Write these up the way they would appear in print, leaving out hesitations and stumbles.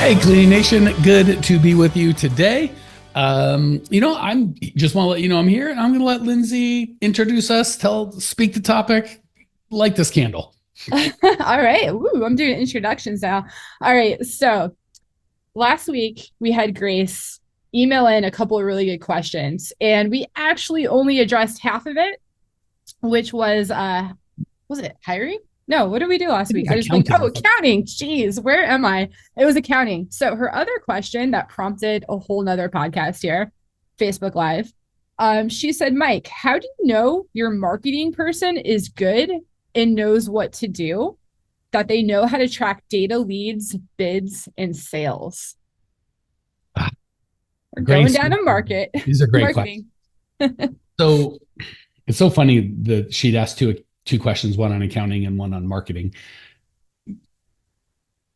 Hey, Cleaning Nation, good to be with you today. I'm just want to let you know I'm here, and I'm going to let Lindsay introduce us, speak the topic, light this candle. All right. Ooh, I'm doing introductions now. All right. So last week we had Grace email in a couple of really good questions, and we actually only addressed half of it, which was it hiring? No, what did we do last It week? was I just blinked. accounting. Oh, accounting. Jeez, where am I? It was accounting. So her other question that prompted a whole nother podcast here, Facebook Live. She said, Mike, how do you know your marketing person is good and knows what to do? That they know how to track data, leads, bids, and sales. Ah, We're going Grace, down a market these are great questions. marketing. So it's so funny that she'd asked two questions, one on accounting and one on marketing.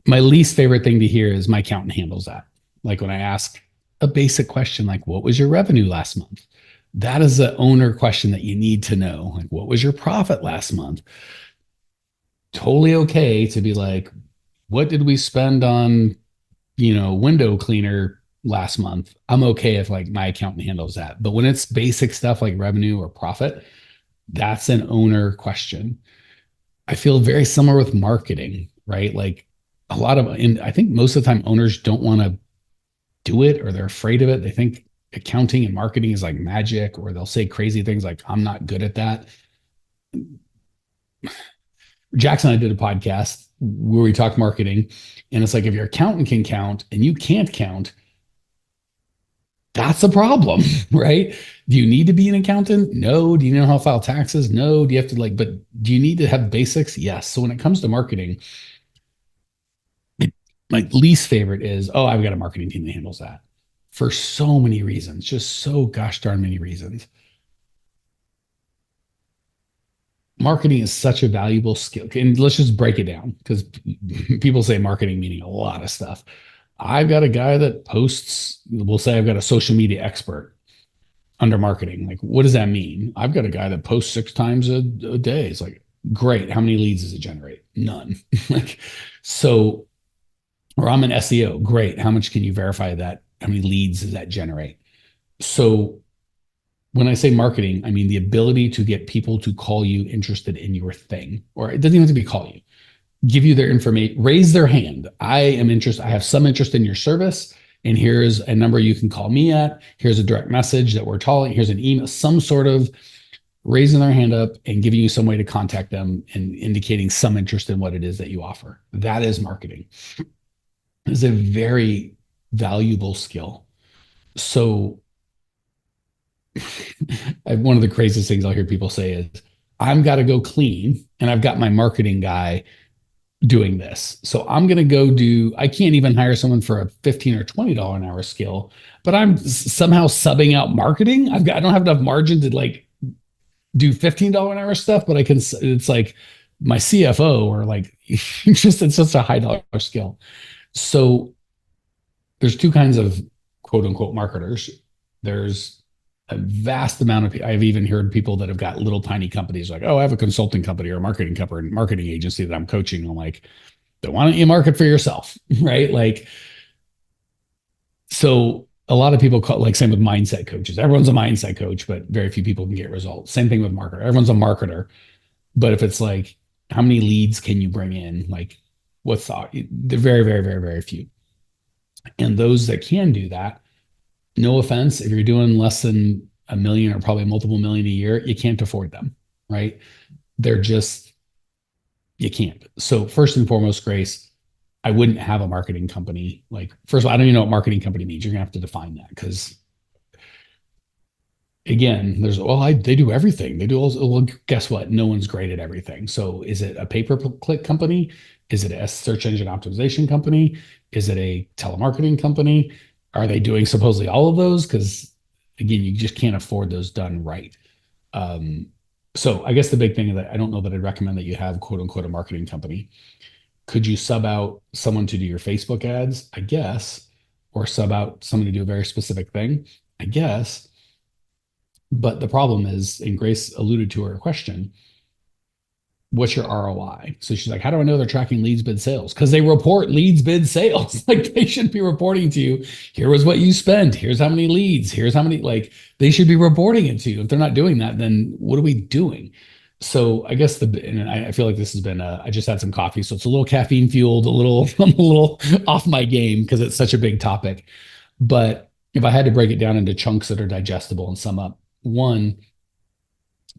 My least favorite thing to hear is my accountant handles that. Like when I ask a basic question like, what was your revenue last month? That is the owner question that you need to know. Like, what was your profit last month? Totally okay to be like, what did we spend on, window cleaner last month? I'm okay if like my accountant handles that. But when it's basic stuff like revenue or profit, that's an owner question. I feel very similar with marketing, right? Like and I think most of the time owners don't want to do it or they're afraid of it. They think accounting and marketing is like magic, or they'll say crazy things like, I'm not good at that. Jackson and I did a podcast where we talked marketing, and it's like if your accountant can count and you can't count, that's a problem, right? Do you need to be an accountant? No. Do you know how to file taxes? No. Do you have to but do you need to have basics? Yes. So when it comes to marketing, my least favorite is, oh, I've got a marketing team that handles that for so many reasons, just so gosh darn many reasons. Marketing is such a valuable skill. And let's just break it down because people say marketing meaning a lot of stuff. I've got a guy that posts, we'll say I've got a social media expert under marketing. Like, what does that mean? I've got a guy that posts 6 times a day. It's like, great. How many leads does it generate? None. Like, so, or I'm an SEO. Great. How much can you verify that? How many leads does that generate? So when I say marketing, I mean the ability to get people to call you interested in your thing, or it doesn't even have to be call you, give you their information, raise their hand. I am interested. I have some interest in your service. And here's a number you can call me at. Here's a direct message that we're calling. Here's an email, some sort of raising their hand up and giving you some way to contact them and indicating some interest in what it is that you offer. That is marketing. It's a very valuable skill. So one of the craziest things I'll hear people say is, I've got to go clean and I've got my marketing guy doing this. So I'm going to I can't even hire someone for a $15 or $20 an hour skill, but I'm somehow subbing out marketing. I don't have enough margin to like do $15 an hour stuff, but it's like my CFO or like, it's such a high dollar skill. So there's two kinds of quote unquote marketers. There's a vast amount of, I've even heard people that have got little tiny companies like, oh, I have a consulting company or a marketing agency that I'm coaching. I'm like, then why don't you market for yourself? Right. Like, so a lot of people call, like, same with mindset coaches. Everyone's a mindset coach, but very few people can get results. Same thing with marketer. Everyone's a marketer. But if it's like, how many leads can you bring in? Like, they're very, very, very, very few. And those that can do that, no offense, if you're doing less than a million or probably multiple million a year, you can't afford them, right? They're just, you can't. So first and foremost, Grace, I wouldn't have a marketing company. Like, first of all, I don't even know what marketing company means. You're gonna have to define that because again, they do everything. They do all, well, guess what? No one's great at everything. So is it a pay-per-click company? Is it a search engine optimization company? Is it a telemarketing company? Are they doing supposedly all of those? Because again, you just can't afford those done right. Um, so I guess the big thing is that I don't know that I'd recommend that you have quote unquote a marketing company. Could you sub out someone to do your Facebook ads? I guess, or sub out someone to do a very specific thing? I guess. But the problem is, and Grace alluded to her question, what's your ROI? So she's like, how do I know they're tracking leads, bid, sales? Because they report leads, bid, sales. Like they should be reporting to you. Here was what you spent. Here's how many leads. Here's how many, like they should be reporting it to you. If they're not doing that, then what are we doing? So I guess and I feel like this has been, I just had some coffee. So it's a little caffeine fueled, I'm a little off my game because it's such a big topic. But if I had to break it down into chunks that are digestible and sum up, one,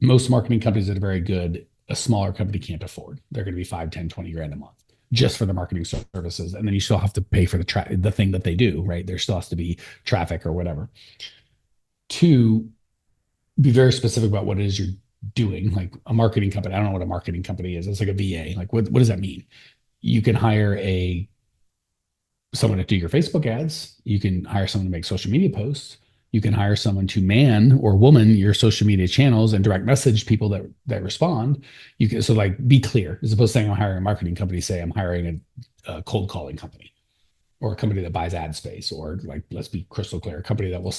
most marketing companies that are very good, a smaller company can't afford. They're going to be 5, 10, 20 grand a month just for the marketing services. And then you still have to pay for the thing that they do, right? There still has to be traffic or whatever. Two, be very specific about what it is you're doing. Like a marketing company, I don't know what a marketing company is. It's like a VA. Like what does that mean? You can hire someone to do your Facebook ads. You can hire someone to make social media posts. You can hire someone to man or woman your social media channels and direct message people that respond. You can so like be clear as opposed to saying I'm hiring a marketing company. Say I'm hiring a cold calling company or a company that buys ad space, or like let's be crystal clear, a company that will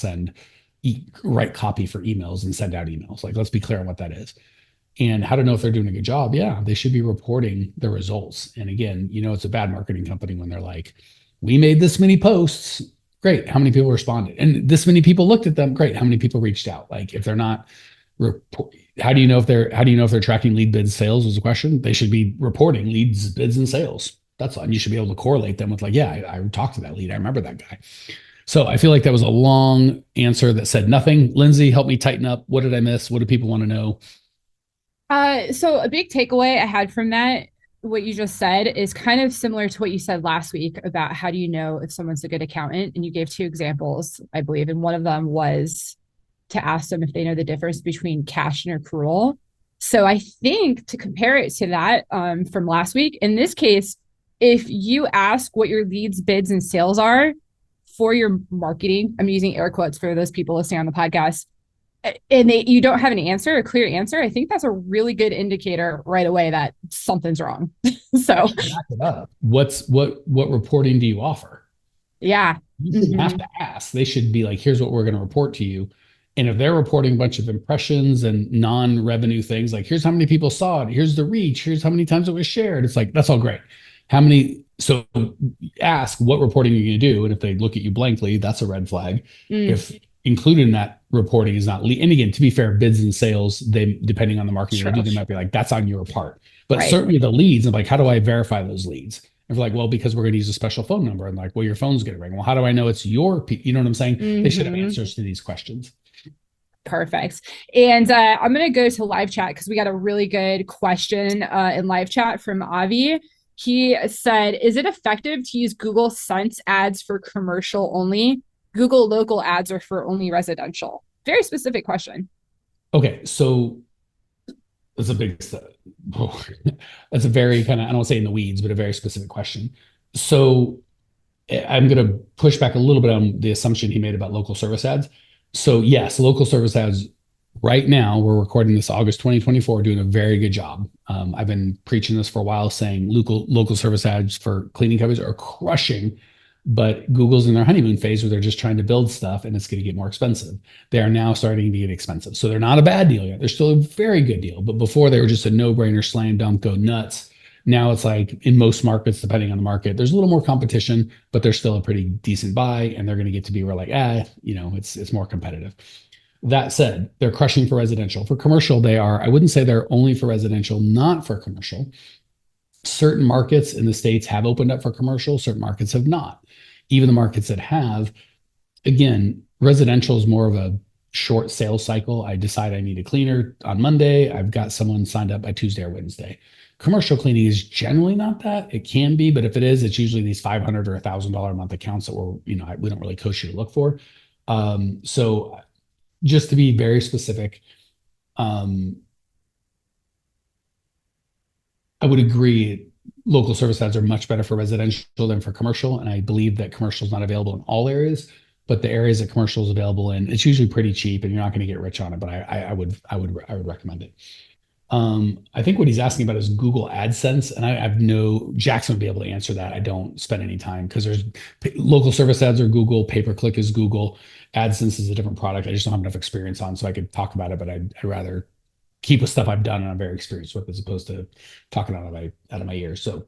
write copy for emails and send out emails. Like let's be clear on what that is. And how to know if they're doing a good job. Yeah, they should be reporting the results. And again, it's a bad marketing company when they're like, we made this many posts. Great. How many people responded? And this many people looked at them. Great. How many people reached out? Like if they're not how do you know if they're tracking lead, bids, sales was a question? They should be reporting leads, bids, and sales. That's all. And you should be able to correlate them with like, yeah, I talked to that lead. I remember that guy. So I feel like that was a long answer that said nothing. Lindsay, help me tighten up. What did I miss? What do people want to know? So a big takeaway I had from that, what you just said, is kind of similar to what you said last week about how do you know if someone's a good accountant? And you gave two examples, I believe. And one of them was to ask them if they know the difference between cash and accrual. So I think to compare it to that from last week, in this case, if you ask what your leads, bids, and sales are for your marketing, I'm using air quotes for those people listening on the podcast, and you don't have an answer, a clear answer, I think that's a really good indicator right away that something's wrong. So back it up. What reporting do you offer? Yeah. You shouldn't have to ask. They should be like, here's what we're going to report to you. And if they're reporting a bunch of impressions and non-revenue things, like here's how many people saw it, here's the reach, here's how many times it was shared. It's like, that's all great. So ask what reporting you're going to do. And if they look at you blankly, that's a red flag. If included in that reporting is not and again, to be fair, bids and sales, they depending on the marketing they do, they might be like, that's on your part. But certainly the leads, I'm like, how do I verify those leads? And we're like, well, because we're going to use a special phone number. And like, well, your phone's going to ring. Well, how do I know it's your you know what I'm saying? They should have answers to these questions. Perfect. And I'm going to go to live chat because we got a really good question in live chat from Avi. He said, is it effective to use Google Sense ads for commercial only? Google local ads are for only residential? Very specific question. Okay. So that's a big, that's a very kind of, I don't want to say in the weeds, but a very specific question. So I'm going to push back a little bit on the assumption he made about local service ads. So yes, local service ads right now, we're recording this August 2024, doing a very good job. I've been preaching this for a while, saying local service ads for cleaning companies are crushing, but Google's in their honeymoon phase where they're just trying to build stuff and it's going to get more expensive. They are now starting to get expensive. So they're not a bad deal yet. They're still a very good deal. But before they were just a no-brainer, slam dunk, go nuts. Now it's like in most markets, depending on the market, there's a little more competition, but they're still a pretty decent buy, and they're going to get to be where like, it's more competitive. That said, they're crushing for residential. For commercial, they are, I wouldn't say they're only for residential, not for commercial. Certain markets in the States have opened up for commercial, certain markets have not. Even the markets that have, again, residential is more of a short sales cycle. I decide I need a cleaner on Monday. I've got someone signed up by Tuesday or Wednesday. Commercial cleaning is generally not that. It can be, but if it is, it's usually these $500 or $1,000 a month accounts that we don't really coach you to look for. So just to be very specific, I would agree local service ads are much better for residential than for commercial. And I believe that commercial is not available in all areas, but the areas that commercial is available in, it's usually pretty cheap and you're not going to get rich on it, but I would recommend it. I think what he's asking about is Google AdSense, and Jackson would be able to answer that. I don't spend any time because there's local service ads are Google, pay-per-click is Google, AdSense is a different product. I just don't have enough experience on, so I could talk about it, but I'd rather keep with stuff I've done and I'm very experienced with, as opposed to talking out of my ears. So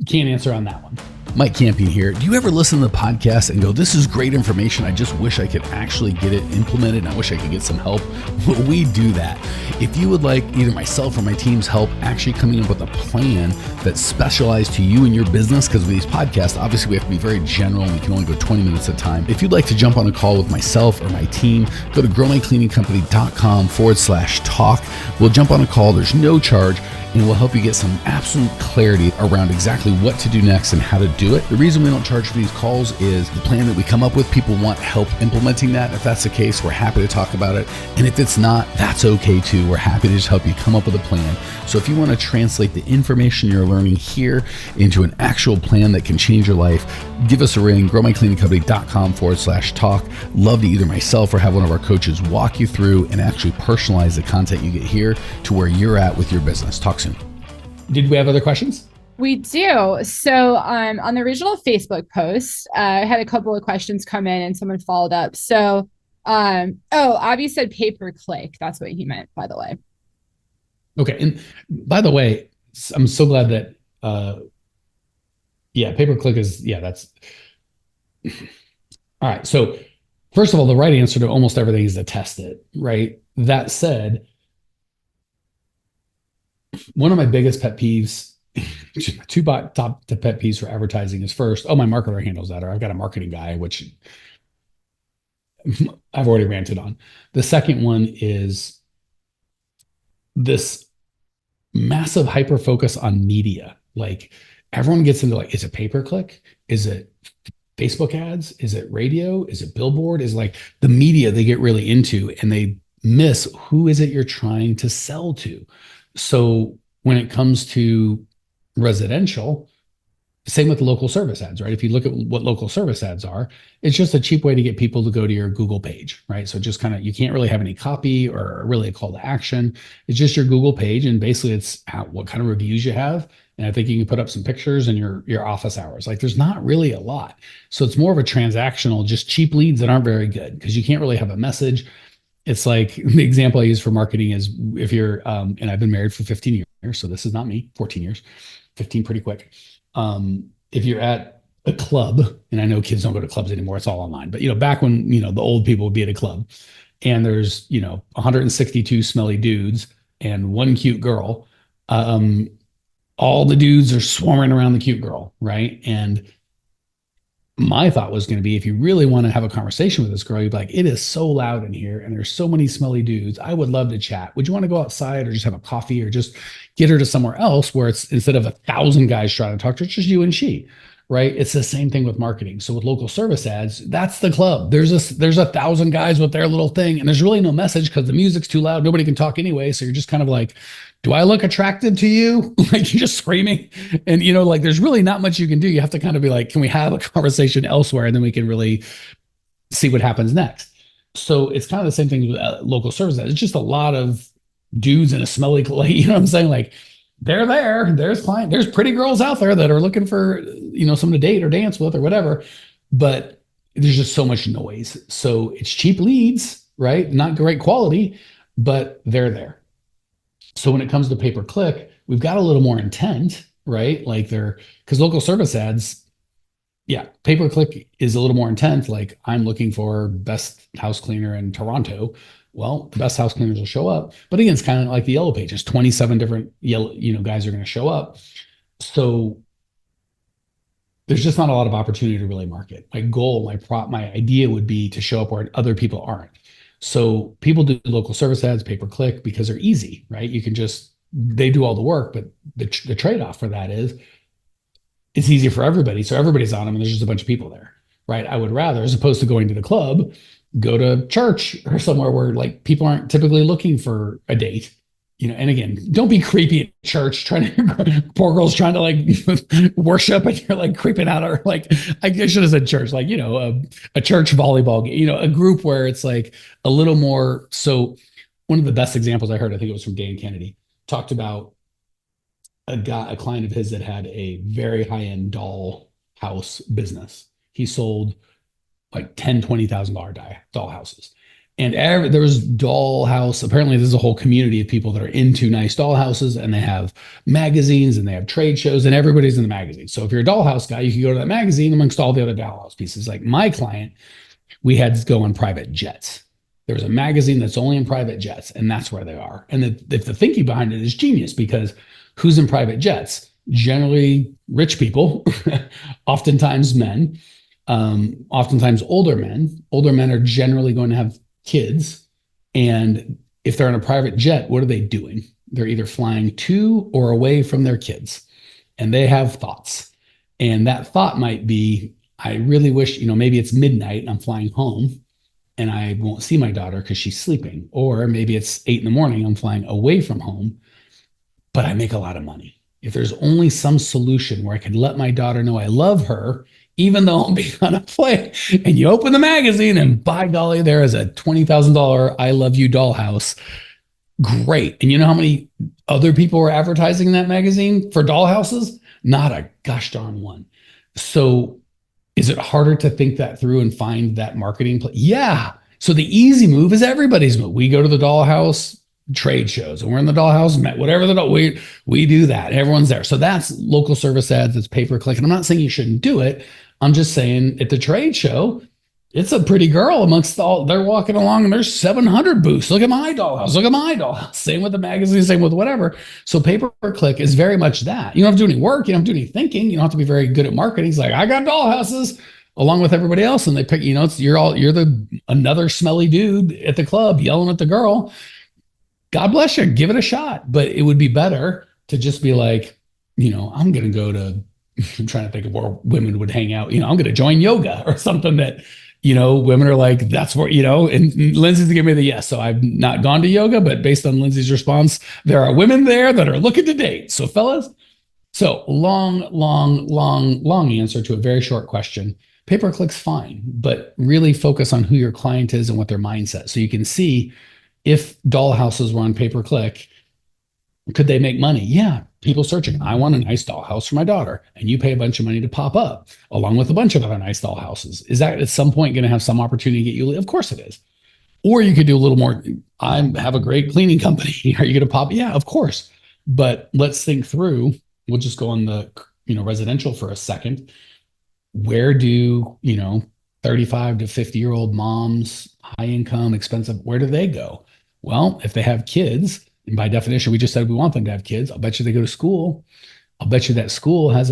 can't answer on that one. Mike Campion here. Do you ever listen to the podcast and go, this is great information, I just wish I could actually get it implemented and I wish I could get some help? Well, we do that. If you would like either myself or my team's help actually coming up with a plan that's specialized to you and your business, because with these podcasts, obviously we have to be very general and we can only go 20 minutes at a time. If you'd like to jump on a call with myself or my team, go to growmycleaningcompany.com/talk. We'll jump on a call. There's no charge. And we'll help you get some absolute clarity around exactly what to do next and how to do it. The reason we don't charge for these calls is the plan that we come up with, people want help implementing that. If that's the case, we're happy to talk about it. And if it's not, that's okay too. We're happy to just help you come up with a plan. So if you want to translate the information you're learning here into an actual plan that can change your life, give us a ring, growmycleaningcompany.com/talk. Love to either myself or have one of our coaches walk you through and actually personalize the content you get here to where you're at with your business. Talk soon. Did we have other questions? We do. So on the original Facebook post, I had a couple of questions come in and someone followed up. So, Avi said pay-per-click. That's what he meant, by the way. Okay. And by the way, I'm so glad that, pay-per-click is, that's, all right. So first of all, the right answer to almost everything is to test it, right? That said, one of my biggest pet peeves, two top pet peeves for advertising is first, my marketer handles that, or I've got a marketing guy, which I've already ranted on. The second one is this massive hyper focus on media. Like everyone gets into like, is it pay-per-click? Is it Facebook ads? Is it radio? Is it billboard? Is like the media they get really into, and they miss who is it you're trying to sell to. So when it comes to residential, same with local service ads, right? If you look at what local service ads are, it's just a cheap way to get people to go to your Google page, right? So just kind of, you can't really have any copy or really a call to action. It's just your Google page. And basically it's what kind of reviews you have. And I think you can put up some pictures and your office hours. Like there's not really a lot. So it's more of a transactional, just cheap leads that aren't very good because you can't really have a message. It's like the example I use for marketing is if you're, and I've been married for 15 years, so this is not me, 14 years, 15 pretty quick. If you're at a club, and I know kids don't go to clubs anymore, it's all online, but back when, the old people would be at a club and there's, 162 smelly dudes and one cute girl, all the dudes are swarming around the cute girl, right? And my thought was going to be, if you really want to have a conversation with this girl, you'd be like, it is so loud in here and there's so many smelly dudes. I would love to chat. Would you want to go outside or just have a coffee or just get her to somewhere else where it's, instead of 1,000 guys trying to talk to her, it's just you and she, right? It's the same thing with marketing. So with local service ads, that's the club. There's 1,000 guys with their little thing and there's really no message because the music's too loud. Nobody can talk anyway. So you're just kind of like, do I look attractive to you? Like you're just screaming and, like there's really not much you can do. You have to kind of be like, can we have a conversation elsewhere? And then we can really see what happens next. So it's kind of the same thing with local service ads. It's just a lot of dudes in a smelly, you know what I'm saying? Like they're there, there's pretty girls out there that are looking for, someone to date or dance with or whatever, but there's just so much noise. So it's cheap leads, right? Not great quality, but they're there. So when it comes to pay-per-click, we've got a little more intent, right? Like because local service ads, pay-per-click is a little more intent. Like I'm looking for best house cleaner in Toronto. Well, the best house cleaners will show up. But again, it's kind of like the yellow pages, 27 different yellow, guys are going to show up. So there's just not a lot of opportunity to really market. My goal, my idea would be to show up where other people aren't. So people do local service ads, pay-per-click, because they're easy, right? They do all the work, but the trade-off for that is it's easier for everybody. So everybody's on them and there's just a bunch of people there, right? I would rather, as opposed to going to the club, go to church or somewhere where like people aren't typically looking for a date, and again, don't be creepy at church poor girls trying to like worship and you're like creeping out or like, I should have said church, like, a church volleyball game, a group where it's like a little more. So one of the best examples I heard, I think it was from Dan Kennedy, talked about a client of his that had a very high-end doll house business. He sold like $10,000, $20,000 doll houses. And there was dollhouse. Apparently, there's a whole community of people that are into nice dollhouses, and they have magazines and they have trade shows, and everybody's in the magazine. So if you're a dollhouse guy, you can go to that magazine amongst all the other dollhouse pieces. Like my client, we had to go on private jets. There's a magazine that's only in private jets, and that's where they are. And if the thinking behind it is genius, because who's in private jets? Generally rich people, oftentimes men, oftentimes older men. Older men are generally going to have kids. And if they're on a private jet, what are they doing? They're either flying to or away from their kids, and they have thoughts. And that thought might be, I really wish, maybe it's midnight and I'm flying home and I won't see my daughter because she's sleeping. Or maybe it's 8 a.m, I'm flying away from home, but I make a lot of money. If there's only some solution where I could let my daughter know I love her, even though I'm being on a plane, and you open the magazine and by golly, there is a $20,000 I love you dollhouse. Great. And you know how many other people were advertising that magazine for dollhouses? Not a gosh darn one. So is it harder to think that through and find that marketing play? Yeah. So the easy move is everybody's move. We go to the dollhouse trade shows and we're in the dollhouse, whatever we do that. Everyone's there. So that's local service ads. It's pay-per-click. And I'm not saying you shouldn't do it. I'm just saying at the trade show, it's a pretty girl amongst they're walking along and there's 700 booths. Look at my dollhouse. Look at my dollhouse. Same with the magazine, same with whatever. So pay-per-click is very much that. You don't have to do any work. You don't have to do any thinking. You don't have to be very good at marketing. It's like, I got dollhouses along with everybody else. And they pick, you're another smelly dude at the club yelling at the girl. God bless you. Give it a shot. But it would be better to just be like, I'm going to go to, I'm trying to think of where women would hang out. I'm going to join yoga or something that, women are like, that's where, and Lindsay's giving me the yes. So I've not gone to yoga, but based on Lindsay's response, there are women there that are looking to date. So fellas, long answer to a very short question. Pay-per-click's fine, but really focus on who your client is and what their mindset. So you can see if dollhouses were on pay-per-click, could they make money? Yeah. People searching, I want a nice dollhouse for my daughter. And you pay a bunch of money to pop up along with a bunch of other nice dollhouses. Is that at some point going to have some opportunity to get you? Of course it is. Or you could do a little more. I have a great cleaning company. Are you going to pop? Yeah, of course. But let's think through. We'll just go on the residential for a second. Where do 35 to 50-year-old moms, high income, expensive, where do they go? Well, if they have kids, and by definition, we just said we want them to have kids. I'll bet you they go to school. I'll bet you that school has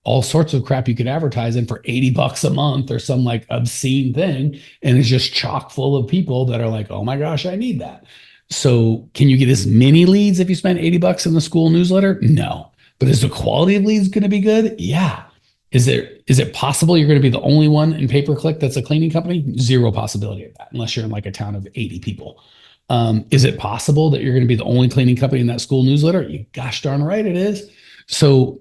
all sorts of crap you could advertise in for $80 a month or some like obscene thing. And it's just chock full of people that are like, oh my gosh, I need that. So can you get as many leads if you spend $80 in the school newsletter? No. But is the quality of leads going to be good? Yeah. Is it possible you're going to be the only one in pay-per-click that's a cleaning company? Zero possibility of that, unless you're in like a town of 80 people. Is it possible that you're going to be the only cleaning company in that school newsletter? You gosh darn right it is. So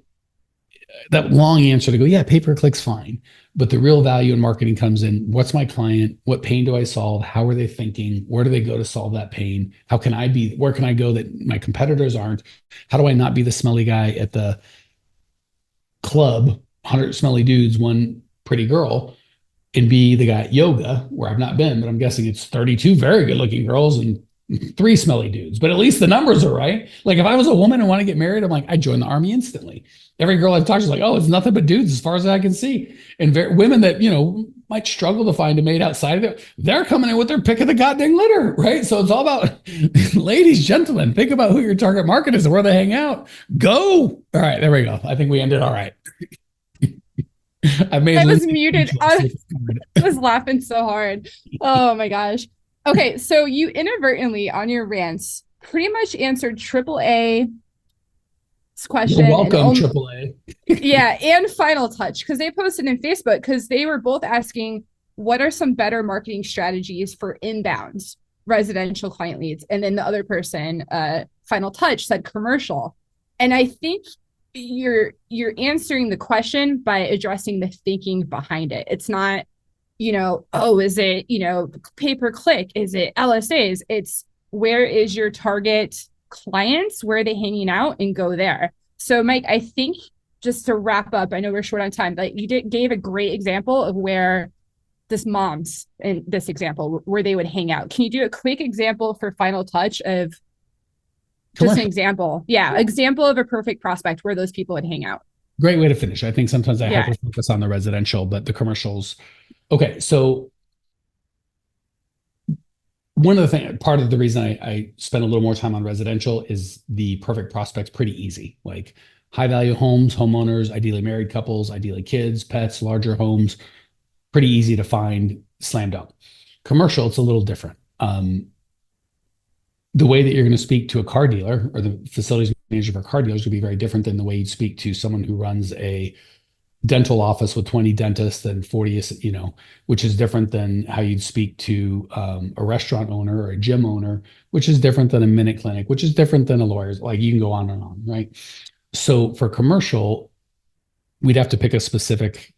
that long answer to go, yeah, pay-per-click's fine. But the real value in marketing comes in, what's my client? What pain do I solve? How are they thinking? Where do they go to solve that pain? Where can I go that my competitors aren't? How do I not be the smelly guy at the club, 100 smelly dudes, one pretty girl, and be the guy at yoga, where I've not been, but I'm guessing it's 32 very good looking girls and 3 smelly dudes, but at least the numbers are right. Like if I was a woman and want to get married, I'm like, I'd join the army instantly. Every girl I've talked to is like, oh, it's nothing but dudes as far as I can see. And women that, might struggle to find a mate outside of it, they're coming in with their pick of the goddamn litter, right? So it's all about ladies, gentlemen, think about who your target market is and where they hang out. Go. All right, there we go. I think we ended all right. I was muted. I was laughing so hard. Oh my gosh. Okay, so you inadvertently on your rants pretty much answered AAA's question. You're welcome, AAA. Yeah, and Final Touch, because they posted in Facebook because they were both asking what are some better marketing strategies for inbound residential client leads, and then the other person, Final Touch, said commercial. And I think you're answering the question by addressing the thinking behind it. It's not, is it, pay-per-click? Is it LSAs? It's where is your target clients? Where are they hanging out? And go there. So Mike, I think just to wrap up, I know we're short on time, but you gave a great example of where this moms in this example where they would hang out. Can you do a quick example for final touch of just an example? Yeah. Example of a perfect prospect where those people would hang out. Great way to finish. I think sometimes I hyper focus on the residential, but the commercials. Okay. So one of the things, part of the reason I spend a little more time on residential is the perfect prospect's pretty easy. Like high value homes, homeowners, ideally married couples, ideally kids, pets, larger homes, pretty easy to find, slam dunk. Commercial, it's a little different. The way that you're going to speak to a car dealer or the facilities manager for a car dealer is going to be very different than the way you'd speak to someone who runs a dental office with 20 dentists and 40, which is different than how you'd speak to a restaurant owner or a gym owner, which is different than a minute clinic, which is different than a lawyer's. Like you can go on and on, right? So for commercial, we'd have to pick a specific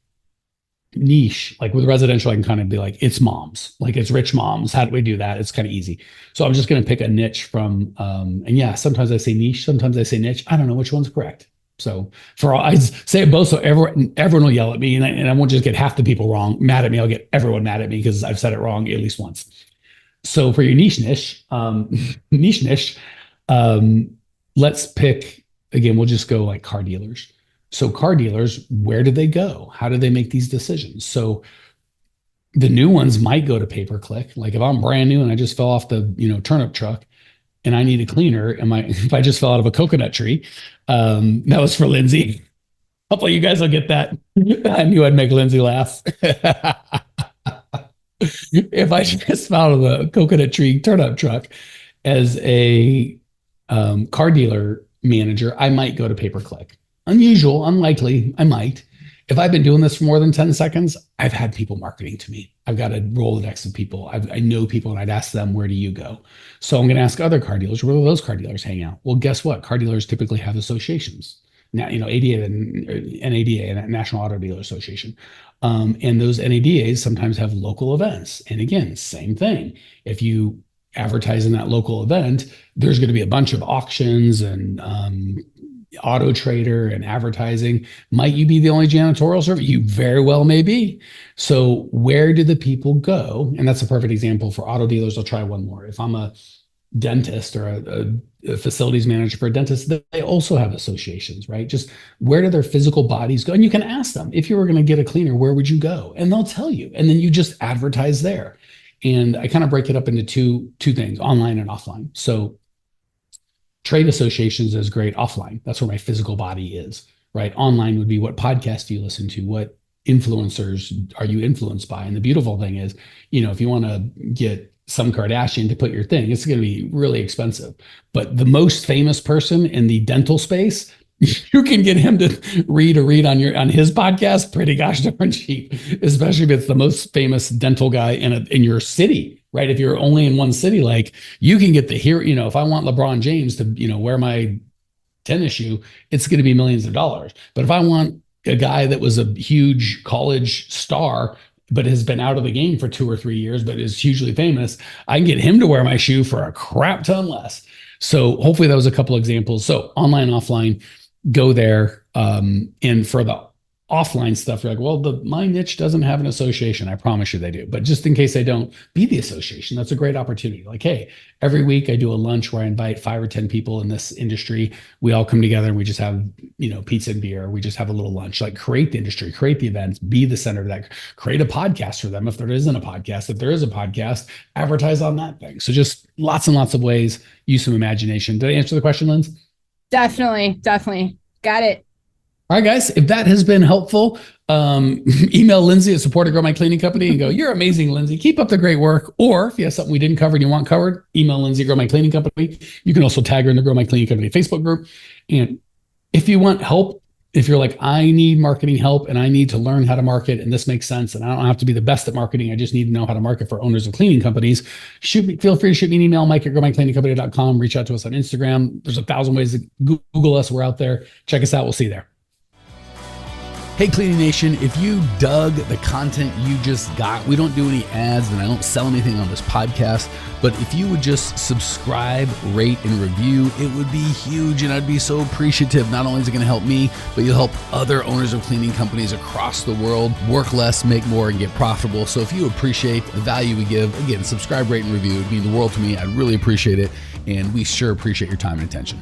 niche. Like with residential, I can kind of be like, it's moms, like it's rich moms. How do we do that? It's kind of easy. So I'm just going to pick a niche from, and yeah, sometimes I say niche, sometimes I say niche. I don't know which one's correct. So for all, I say it both, so everyone will yell at me, and I won't just get half the people mad at me. I'll get everyone mad at me because I've said it wrong at least once. So for your niche, let's pick, again, we'll just go like car dealers. So car dealers, where do they go? How do they make these decisions? So the new ones might go to pay-per-click. Like if I'm brand new and I just fell off the turnip truck and I need a cleaner, if I just fell out of a coconut tree, that was for Lindsay. Hopefully you guys will get that. I knew I'd make Lindsay laugh. If I just fell out of a coconut tree turnip truck as a car dealer manager, I might go to pay-per-click. Unusual, unlikely, I might. If I've been doing this for more than 10 seconds, I've had people marketing to me. I've got a Rolodex of people. I know people, and I'd ask them, where do you go? So I'm going to ask other car dealers, where do those car dealers hang out? Well, guess what? Car dealers typically have associations. Now, ADA and NADA, and National Auto Dealer Association. And those NADAs sometimes have local events. And again, same thing. If you advertise in that local event, there's going to be a bunch of auctions and Auto Trader and advertising. Might you be the only janitorial service? You very well may be. So where do the people go? And that's a perfect example for auto dealers. I'll try one more. If I'm a dentist or a facilities manager for a dentist, they also have associations, right? Just where do their physical bodies go? And you can ask them, if you were going to get a cleaner, where would you go? And they'll tell you. And then you just advertise there. And I kind of break it up into two things, online and offline. So trade associations is great offline. That's where my physical body is, right? Online would be, what podcast do you listen to? What influencers are you influenced by? And the beautiful thing is, if you want to get some Kardashian to put your thing, it's going to be really expensive. But the most famous person in the dental space, you can get him to read on his podcast pretty gosh darn cheap, especially if it's the most famous dental guy in your city. Right. If you're only in one city, like you can get if I want LeBron James to, wear my tennis shoe, it's going to be millions of dollars. But if I want a guy that was a huge college star, but has been out of the game for 2 or 3 years, but is hugely famous, I can get him to wear my shoe for a crap ton less. So hopefully that was a couple examples. So online, offline, go there. And for the offline stuff, you're like, well, my niche doesn't have an association. I promise you they do. But just in case they don't, be the association. That's a great opportunity. Like, hey, every week I do a lunch where I invite 5 or 10 people in this industry. We all come together and we just have, pizza and beer. We just have a little lunch. Like, create the industry, create the events, be the center of that. Create a podcast for them if there isn't a podcast. If there is a podcast, advertise on that thing. So just lots and lots of ways. Use some imagination. Did I answer the question, Linz? Definitely. Got it. All right, guys, if that has been helpful, email Lindsay at support at Grow My Cleaning Company and go, you're amazing, Lindsay. Keep up the great work. Or if you have something we didn't cover and you want covered, email Lindsay at Grow My Cleaning Company. You can also tag her in the Grow My Cleaning Company Facebook group. And if you want help, if you're like, I need marketing help and I need to learn how to market and this makes sense and I don't have to be the best at marketing, I just need to know how to market for owners of cleaning companies, feel free to shoot me an email, Mike at growmycleaningcompany.com. Reach out to us on Instagram. There's 1,000 ways to Google us. We're out there. Check us out. We'll see you there. Hey, Cleaning Nation, if you dug the content you just got, we don't do any ads and I don't sell anything on this podcast, but if you would just subscribe, rate, and review, it would be huge and I'd be so appreciative. Not only is it going to help me, but you'll help other owners of cleaning companies across the world work less, make more, and get profitable. So if you appreciate the value we give, again, subscribe, rate, and review. It would mean the world to me. I'd really appreciate it. And we sure appreciate your time and attention.